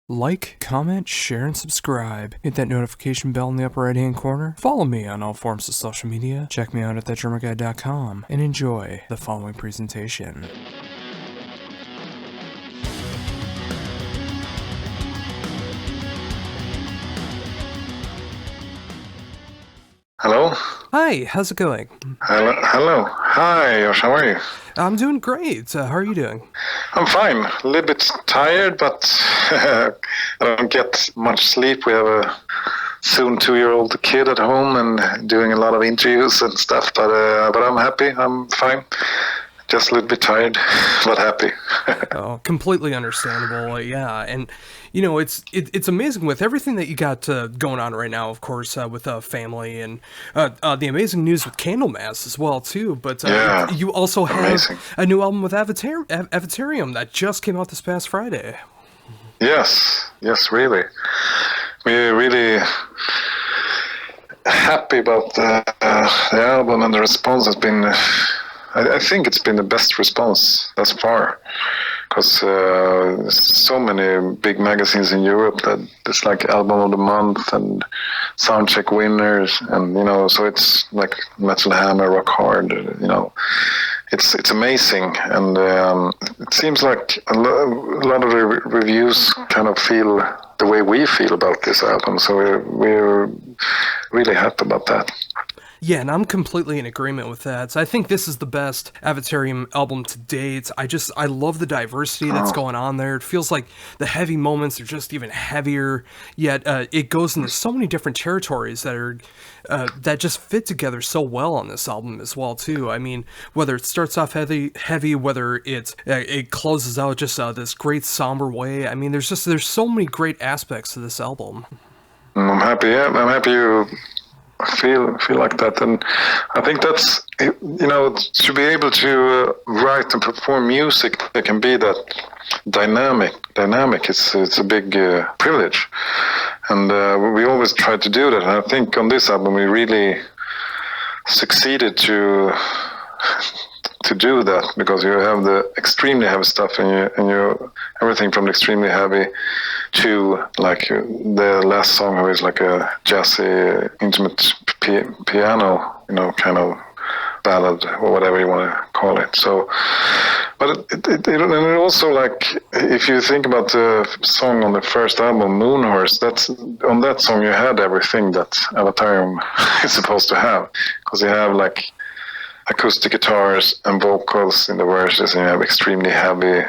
Like, comment, share, and subscribe. Hit that notification bell in the upper right-hand corner. Follow me on all forms of social media. Check me out at thatdrummerguy.com and enjoy the following presentation. Hello? Hi, how's it going? Hello. Hi, Josh, how are you? I'm doing great. How are you doing? I'm fine. A little bit tired, but I don't get much sleep. We have a soon 2-year-old kid at home and doing a lot of interviews and stuff, but I'm happy. I'm fine. Just a little bit tired, but happy. Oh, completely understandable. Yeah, and you know it's amazing with everything that you got going on right now. Of course, with family and the amazing news with Candlemass as well too. But Yeah, you also have amazing. a new album with Avatarium that just came out this past Friday. Yes, really. We're really happy about the album, and the response has been. I think it's been the best response thus far, because so many big magazines in Europe that it's like album of the month and soundcheck winners, and so it's like Metal Hammer, Rock Hard, it's amazing, and it seems like a lot of the reviews kind of feel the way we feel about this album, so we're really happy about that. Yeah, and I'm completely in agreement with that. So I think this is the best Avatarium album to date. I love the diversity that's going on there. It feels like the heavy moments are just even heavier, yet it goes into so many different territories that are that just fit together so well on this album as well too. I mean, whether it starts off heavy, whether it closes out just this great somber way. I mean, there's so many great aspects to this album. I'm happy. Yeah, I'm happy you feel like that, and I think that's to be able to write and perform music that can be that dynamic. It's a big privilege, and we always try to do that. And I think on this album we really succeeded to do that, because you have the extremely heavy stuff and you everything from the extremely heavy to like the last song, who is like a jazzy intimate piano, kind of ballad or whatever you want to call it. So, but it also, like, if you think about the song on the first album, Moonhorse, on that song you had everything that Avatarium is supposed to have, because you have like acoustic guitars and vocals in the verses, and you have extremely heavy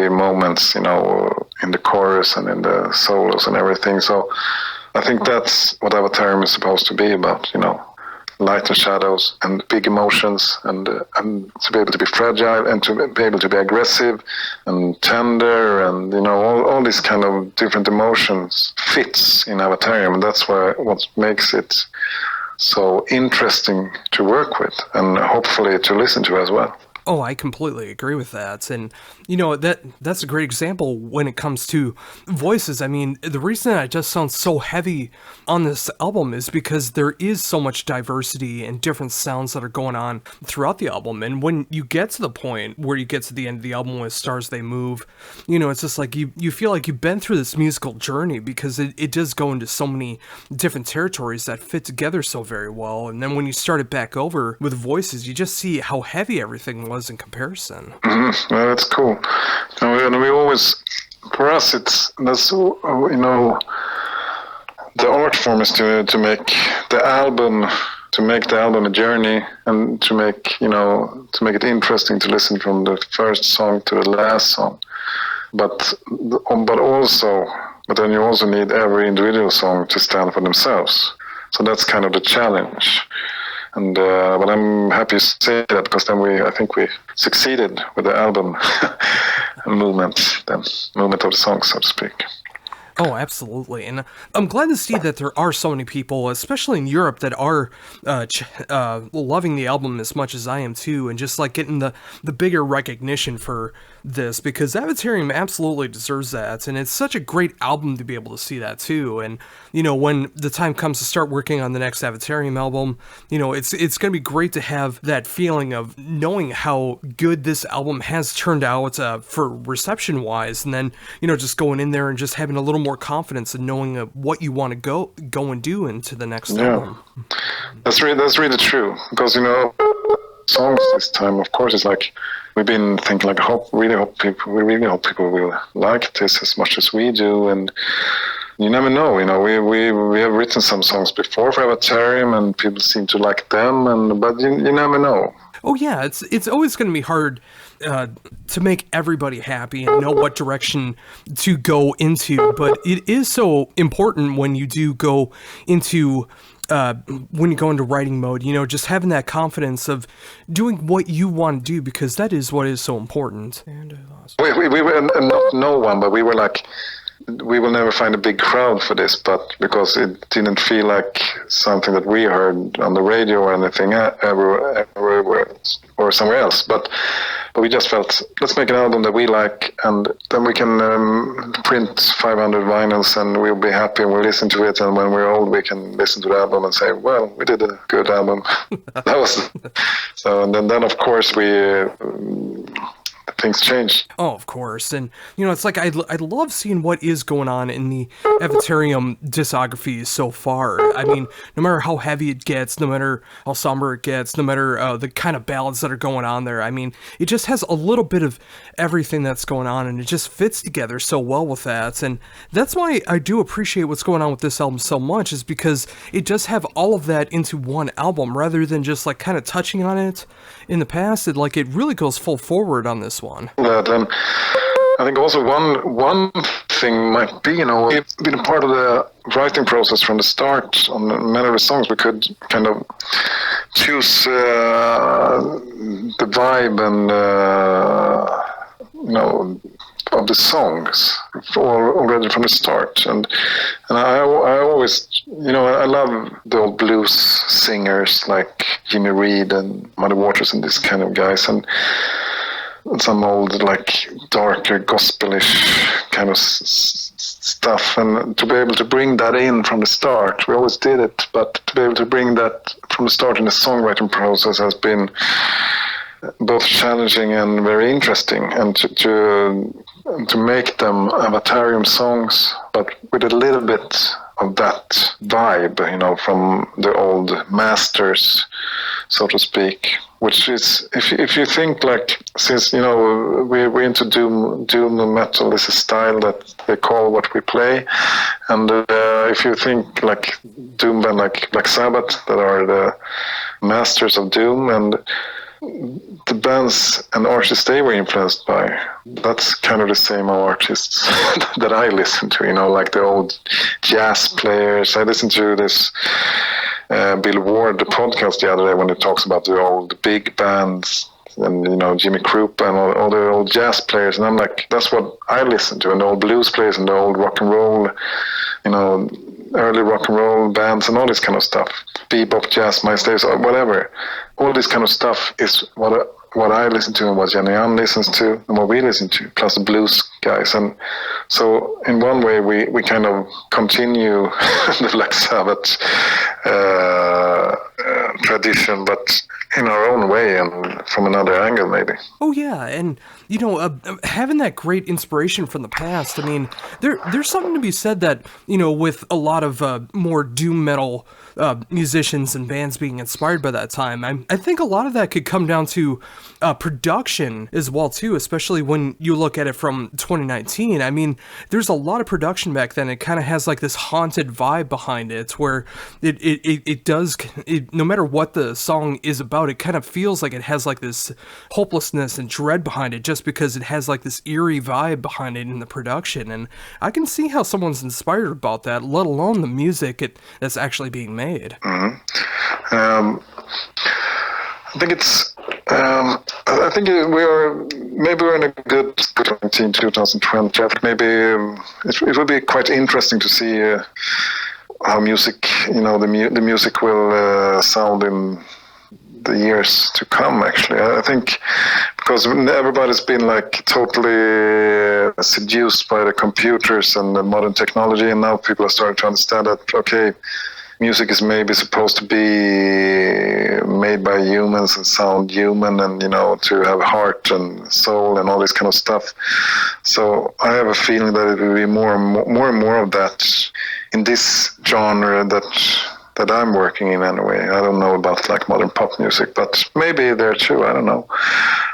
moments, in the chorus and in the solos and everything. So I think that's what Avatarium is supposed to be about, light and shadows and big emotions, and to be able to be fragile and to be able to be aggressive and tender, and all these kind of different emotions fits in Avatarium, and that's what makes it so interesting to work with, and hopefully to listen to as well. Oh, I completely agree with that. And, that's a great example when it comes to voices. I mean, the reason I just sound so heavy on this album is because there is so much diversity and different sounds that are going on throughout the album. And when you get to the point where you get to the end of the album with Stars They Move, it's just like you feel like you've been through this musical journey, because it does go into so many different territories that fit together so very well. And then when you start it back over with voices, you just see how heavy everything was in comparison. Mm-hmm. Well, that's cool. And we always, for us, the art form is to make the album a journey, and to make it interesting to listen from the first song to the last song. But then you also need every individual song to stand for themselves. So that's kind of the challenge. And but I'm happy to say that, because then I think we succeeded with the album movement of the song, so to speak. Oh, absolutely. And I'm glad to see that there are so many people, especially in Europe, that are loving the album as much as I am too, and just like getting the bigger recognition for this, because Avatarium absolutely deserves that, and it's such a great album to be able to see that too. And when the time comes to start working on the next Avatarium album, it's going to be great to have that feeling of knowing how good this album has turned out for reception wise, and then just going in there and just having a little more confidence in knowing what you want to go and do into the next album. That's really true, because songs this time, of course, it's like we've been thinking like we really hope people will like this as much as we do, and you never know. We have written some songs before for Avatarium, and people seem to like them, but you never know. Oh yeah, it's always going to be hard to make everybody happy and know what direction to go into, but it is so important when you do go into when you go into writing mode, just having that confidence of doing what you want to do, because that is what is so important. And I lost. We were not no one, but we were like, we will never find a big crowd for this, but because it didn't feel like something that we heard on the radio or anything everywhere or somewhere else. But we just felt, let's make an album that we like, and then we can print 500 vinyls, and we'll be happy and we'll listen to it. And when we're old, we can listen to the album and say, well, we did a good album. That was so. And then of course things change. Oh, of course. And, it's like I love seeing what is going on in the Avatarium discography so far. I mean, no matter how heavy it gets, no matter how somber it gets, no matter the kind of ballads that are going on there, I mean, it just has a little bit of everything that's going on, and it just fits together so well with that. And that's why I do appreciate what's going on with this album so much, is because it does have all of that into one album, rather than just like kind of touching on it in the past. It really goes full forward on this one. That, I think also one thing might be, we've been a part of the writing process from the start on many of the songs. We could kind of choose the vibe and of the songs already from the start, and I always, I love the old blues singers like Jimmy Reed and Muddy Waters and this kind of guys, and some old like darker gospelish kind of stuff, and to be able to bring that in from the start, we always did it, but to be able to bring that from the start in the songwriting process has been both challenging and very interesting, and to make them Avatarium songs, but with a little bit of that vibe, from the old masters, so to speak. Which is, if you think like, since we're into doom metal is a style that they call what we play, and if you think like doom band like Black Sabbath, that are the masters of doom, and the bands and artists they were influenced by, that's kind of the same artists that I listen to, like the old jazz players. I listened to this Bill Ward, the podcast the other day, when it talks about the old big bands and, Jimmy Krupa and all the old jazz players. And I'm like, that's what I listen to, and the old blues players and the old rock and roll, early rock and roll bands and all this kind of stuff. Bebop, jazz, Miles Davis, or whatever. All this kind of stuff is what I listen to and what Jenny Ann listens to and what we listen to, plus the blues guys. And so in one way we kind of continue the Black Sabbath tradition, but in our own way and from another angle maybe. Oh yeah, and having that great inspiration from the past, I mean, there's something to be said that, with a lot of more doom metal musicians and bands being inspired by that time, I think a lot of that could come down to production as well too, especially when you look at it from 2019. I mean, there's a lot of production back then. It kind of has like this haunted vibe behind it, where it does, no matter what the song is about, it kind of feels like it has like this hopelessness and dread behind it, just because it has like this eerie vibe behind it in the production. And I can see how someone's inspired about that, let alone the music that's actually being made. Mm-hmm. I think it's. I think we're in a good 2020. I think maybe it will be quite interesting to see how music, the music will sound in the years to come. Actually, I think because everybody's been like totally seduced by the computers and the modern technology, and now people are starting to understand that okay, music is maybe supposed to be made by humans and sound human, and to have heart and soul and all this kind of stuff. So I have a feeling that it will be more and more of that in this genre that I'm working in anyway. I don't know about like modern pop music, but maybe there too. I don't know.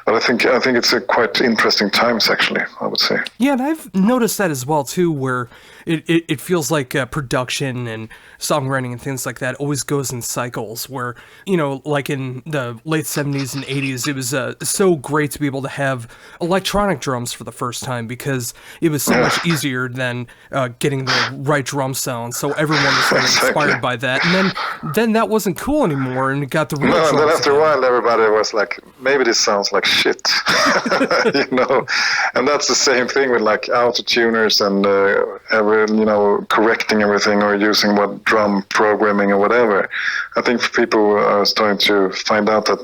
But I think it's a quite interesting times, actually, I would say. Yeah, and I've noticed that as well too, where it feels like production and songwriting and things like that always goes in cycles. Where like in the late 70s and 80s, it was so great to be able to have electronic drums for the first time because it was so much easier than getting the right drum sound. So everyone was kind of inspired by that, and then that wasn't cool anymore, and it got the real drums. And then after a while, everybody was like, maybe this sounds like shit, and that's the same thing with like auto-tuners and correcting everything or using what drum programming or whatever. I think people are starting to find out that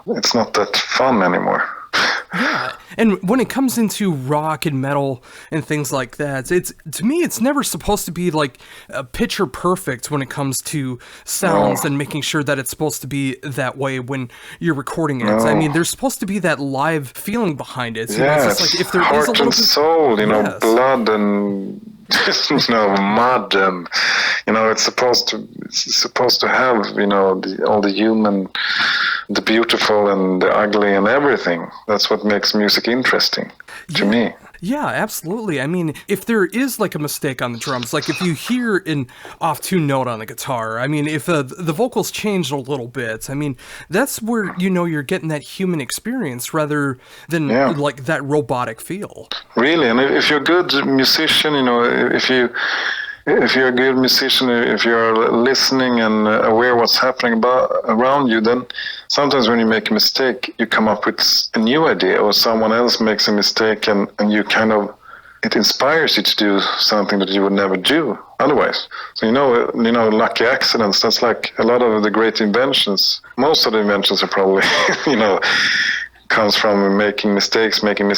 it's not that fun anymore. Yeah, and when it comes into rock and metal and things like that, to me it's never supposed to be like picture perfect when it comes to sounds and making sure that it's supposed to be that way when you're recording it. I mean, there's supposed to be that live feling behind it. So it's like if there heart is a little and soul, blood and mud, and it's supposed to have all the human, the beautiful and the ugly and everything. That's what makes music interesting to me. Yeah, absolutely. I mean, if there is like a mistake on the drums, like if you hear an off-tune note on the guitar, I mean, if the vocals changed a little bit, I mean, that's where you're getting that human experience rather than like that robotic feel. Really, and if you're a good musician, if you're a good musician, if you're listening and aware what's happening around you, then sometimes when you make a mistake, you come up with a new idea, or someone else makes a mistake, and you it inspires you to do something that you would never do otherwise. So lucky accidents. That's like a lot of the great inventions. Most of the inventions are probably comes from making mistakes, and then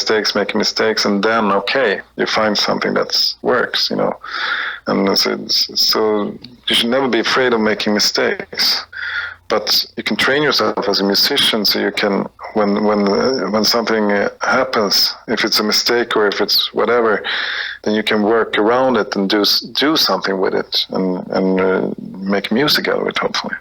you find something that works. And so you should never be afraid of making mistakes. But you can train yourself as a musician, so you can, when something happens, if it's a mistake or if it's whatever, then you can work around it and do something with it and make music out of it, hopefully.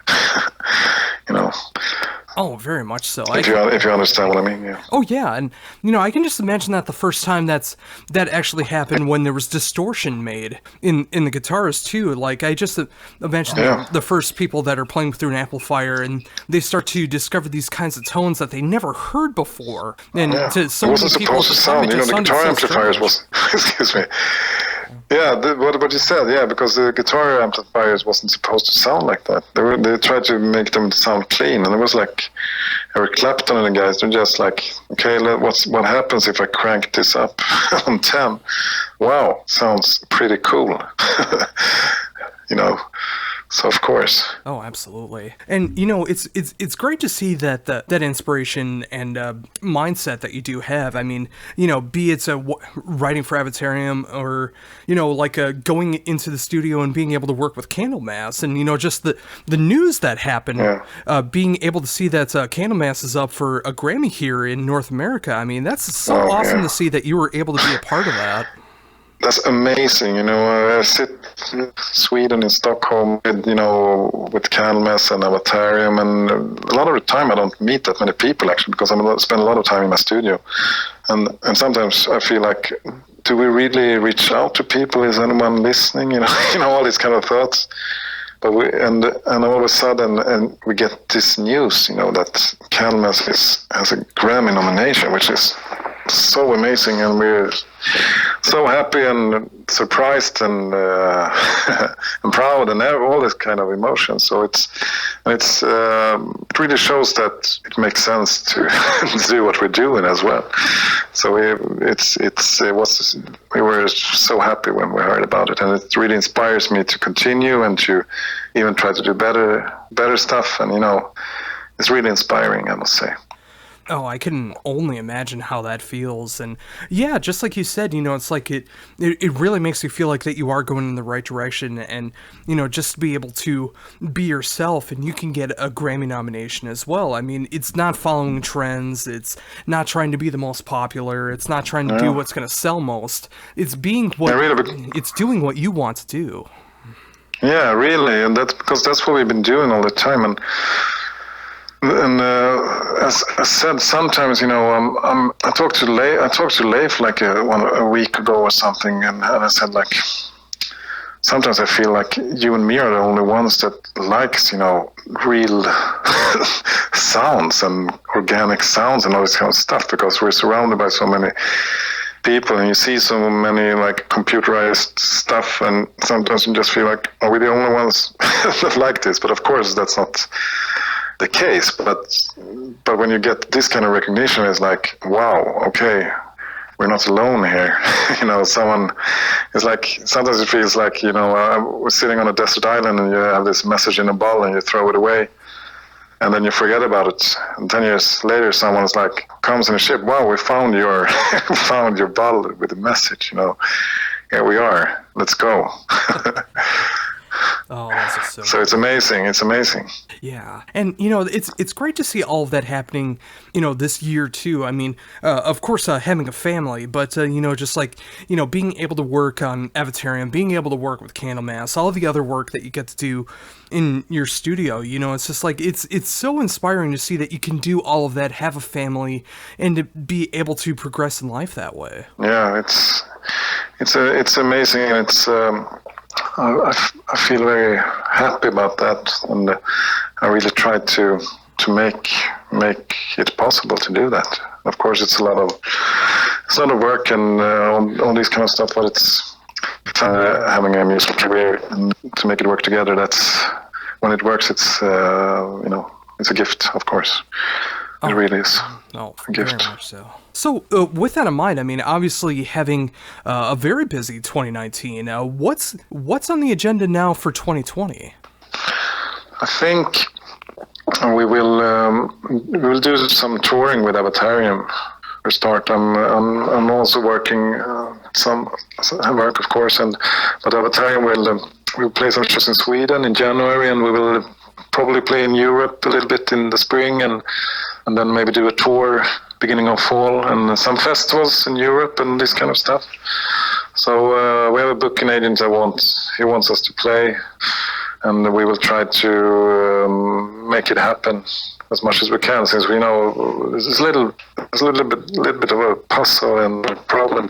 Oh, very much so. If you understand what I mean, yeah. Oh, yeah, and I can just imagine that the first time that actually happened when there was distortion made in the guitars too. Like I just imagine the first people that are playing through an amplifier and they start to discover these kinds of tones that they never heard before. And to so many people, it wasn't supposed to sound. The guitar amplifiers was. Excuse me. Yeah, what you said, because the guitar amplifiers wasn't supposed to sound like that. They tried to make them sound clean, and it was like Eric Clapton and the guys, they're just like, okay, what happens if I crank this up on 10? Wow, sounds pretty cool. So of course. Oh, absolutely. And it's great to see that inspiration and mindset that you do have. I mean, be it writing for Avatarium or like going into the studio and being able to work with Candlemass and just the news that happened. Being able to see that Candlemass is up for a Grammy here in North America. I mean, that's so awesome to see that you were able to be a part of that. That's amazing. I sit in Sweden, in Stockholm, with Candlemass and Avatarium, and a lot of the time I don't meet that many people actually, because I spend a lot of time in my studio, and sometimes I feel like, do we really reach out to people? Is anyone listening? All these kind of thoughts. But and all of a sudden, we get this news, that Candlemass has a Grammy nomination, which is so amazing, and we're so happy and surprised and and proud and all this kind of emotion. So it really shows that it makes sense to do what we're doing as well. So we were so happy when we heard about it, and it really inspires me to continue and to even try to do better stuff. And it's really inspiring, I must say. Oh, I can only imagine how that feels. And yeah, just like you said, it's like it really makes you feel like that you are going in the right direction, and, just to be able to be yourself, and you can get a Grammy nomination as well. I mean, it's not following trends. It's not trying to be the most popular. It's not trying to do what's going to sell most. It's being it's doing what you want to do. Yeah, really. And that's because that's what we've been doing all the time. And as I said, sometimes I talked to Leif like a week ago or something, and I said like, sometimes I feel like you and me are the only ones that likes real sounds and organic sounds and all this kind of stuff, because we're surrounded by so many people and you see so many like computerized stuff, and sometimes you just feel like, are we the only ones that like this? But of course that's not the case, but when you get this kind of recognition, it's like, wow, okay, we're not alone here. Someone is like, sometimes it feels like, we're sitting on a desert island and you have this message in a bottle and you throw it away and then you forget about it, and 10 years later someone's like, comes in a ship, wow, we found your found your bottle with a message, here we are, let's go. Oh, that's so it's amazing. It's amazing. Yeah. And, it's great to see all of that happening, this year too. I mean, of course, having a family, but, just like, being able to work on Avatarium, being able to work with Candlemass, all of the other work that you get to do in your studio, it's just like, it's so inspiring to see that you can do all of that, have a family, and to be able to progress in life that way. Yeah, it's amazing. It's, I feel very happy about that, and I really try to make it possible to do that. Of course, it's a lot of work and all these kind of stuff, but it's having a music career and to make it work together. That's when it works. It's it's a gift, of course. It really is a gift. Very much so. So, with that in mind, I mean, obviously having a very busy 2019. What's on the agenda now for 2020? I think we will do some touring with Avatarium for start. I'm also working some work, of course, but Avatarium will play some shows in Sweden in January, and we will probably play in Europe a little bit in the spring, and then maybe do a tour beginning of fall, and some festivals in Europe and this kind of stuff. So we have a booking agent he wants us to play, and we will try to make it happen as much as we can, since we know it's a little bit of a puzzle and a problem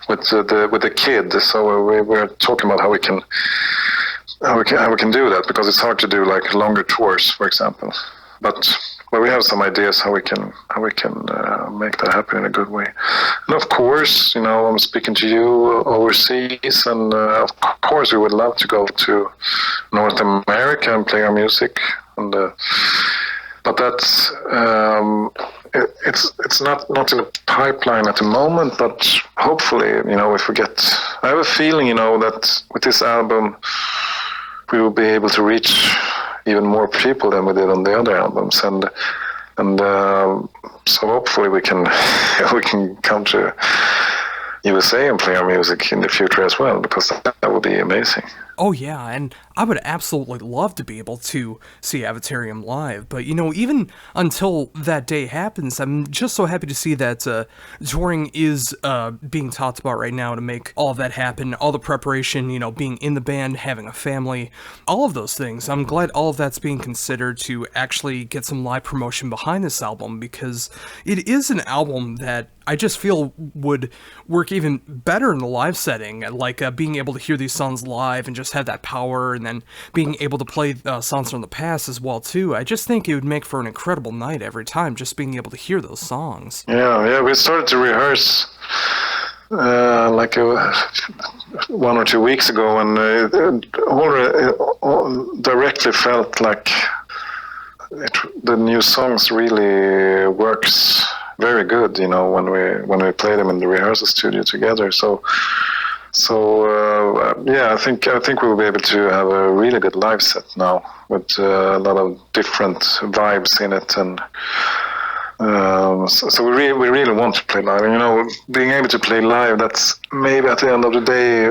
with the kid. So we're talking about how we can do that, because it's hard to do like longer tours, for example. But we have some ideas how we can make that happen in a good way. And of course, I'm speaking to you overseas, and of course we would love to go to North America and play our music. And but that's it's not in the pipeline at the moment. But hopefully, if we get, I have a feeling, that with this album we will be able to reach even more people than we did on the other albums, and so hopefully we can come to USA and play our music in the future as well, because that would be amazing. Oh yeah, and I would absolutely love to be able to see Avatarium live, but even until that day happens, I'm just so happy to see that touring is being talked about right now to make all of that happen, all the preparation, being in the band, having a family, all of those things. I'm glad all of that's being considered to actually get some live promotion behind this album, because it is an album that I just feel would work even better in the live setting, like being able to hear these songs live and just have that power, and then being able to play songs from the past as well too. I just think it would make for an incredible night every time, just being able to hear those songs. Yeah, we started to rehearse like 1 or 2 weeks ago, and it already directly felt like the new songs really works very good, when we play them in the rehearsal studio together. So yeah, I think we'll be able to have a really good live set now with a lot of different vibes in it, and so we really want to play live. And, you know, being able to play live, that's maybe at the end of the day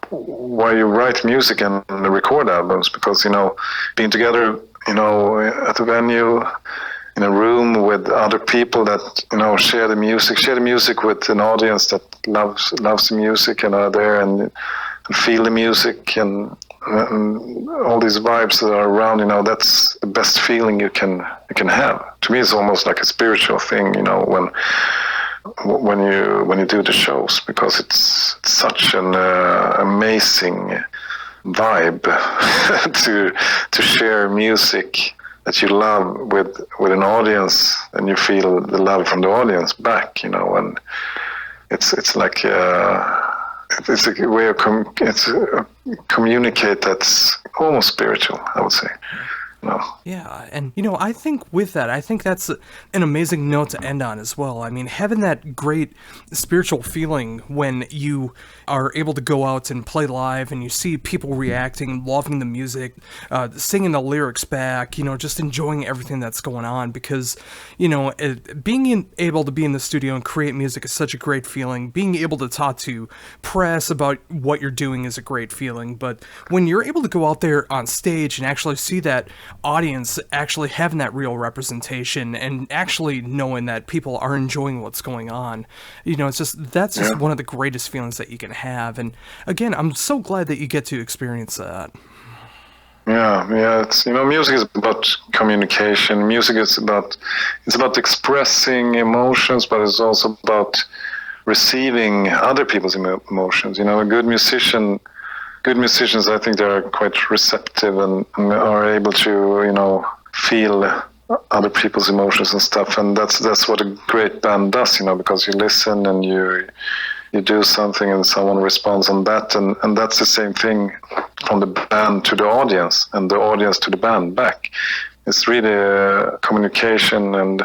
why you write music and record albums, because, you know, being together, you know, at a venue, in a room with other people that, you know, share the music with an audience that loves the music and are there and feel the music and all these vibes that are around, you know, that's the best feeling you can have. To me, it's almost like a spiritual thing, you know, when you do the shows, because it's such an amazing vibe to share music that you love with an audience, and you feel the love from the audience back, you know, and it's like it's a way of communicate that's almost spiritual, I would say. No. Yeah, and you know, I think with that, I think that's an amazing note to end on as well. I mean, having that great spiritual feeling when you are able to go out and play live and you see people reacting, loving the music, singing the lyrics back, you know, just enjoying everything that's going on, because, you know, being able to be in the studio and create music is such a great feeling. Being able to talk to press about what you're doing is a great feeling, but when you're able to go out there on stage and actually see that audience actually having that real representation and actually knowing that people are enjoying what's going on, you know, that's just one of the greatest feelings that you can have. And again, I'm so glad that you get to experience that. Yeah, it's, you know, music is about communication. Music is about expressing emotions, but it's also about receiving other people's emotions. You know, good musicians, I think, they are quite receptive and are able to, you know, feel other people's emotions and stuff. And that's what a great band does, you know, because you listen and you do something and someone responds on that, and that's the same thing from the band to the audience and the audience to the band back. It's really a communication, and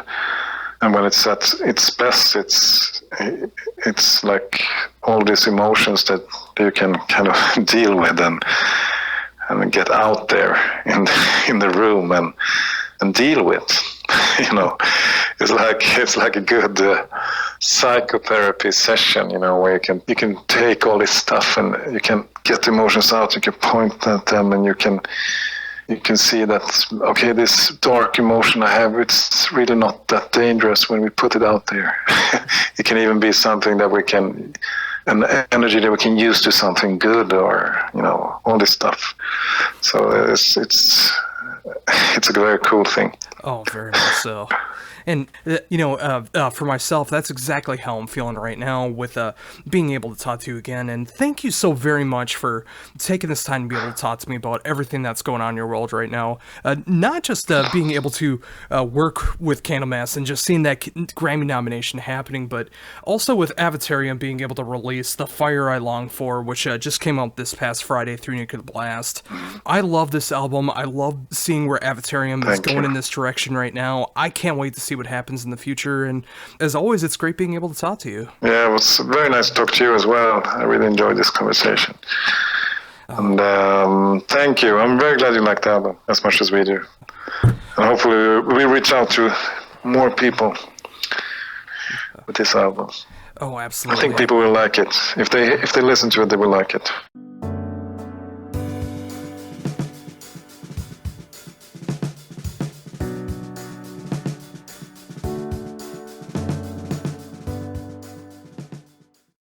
when it's at its best, it's like all these emotions that you can kind of deal with and get out there in the room and deal with. You know, it's like a good psychotherapy session, you know, where you can take all this stuff and you can get the emotions out. You can point at them and you can see that, okay, this dark emotion I have, it's really not that dangerous when we put it out there. It can even be something that an energy that we can use to something good, or, you know, all this stuff. So it's a very cool thing. Oh, very much so. And, you know, for myself, that's exactly how I'm feeling right now with being able to talk to you again. And thank you so very much for taking this time to be able to talk to me about everything that's going on in your world right now. Not just being able to work with Candlemass and just seeing that Grammy nomination happening, but also with Avatarium being able to release The Fire I Long For, which just came out this past Friday through Nuclear Blast. I love this album. I love seeing where Avatarium is going in this direction right now. I can't wait to see what happens in the future, and as always, it's great being able to talk to you. Yeah, it was very nice to talk to you as well. I really enjoyed this conversation. And thank you. I'm very glad you liked the album as much as we do, and hopefully we reach out to more people with this album. Oh, absolutely. I think people will like it. If they listen to it, they will like it.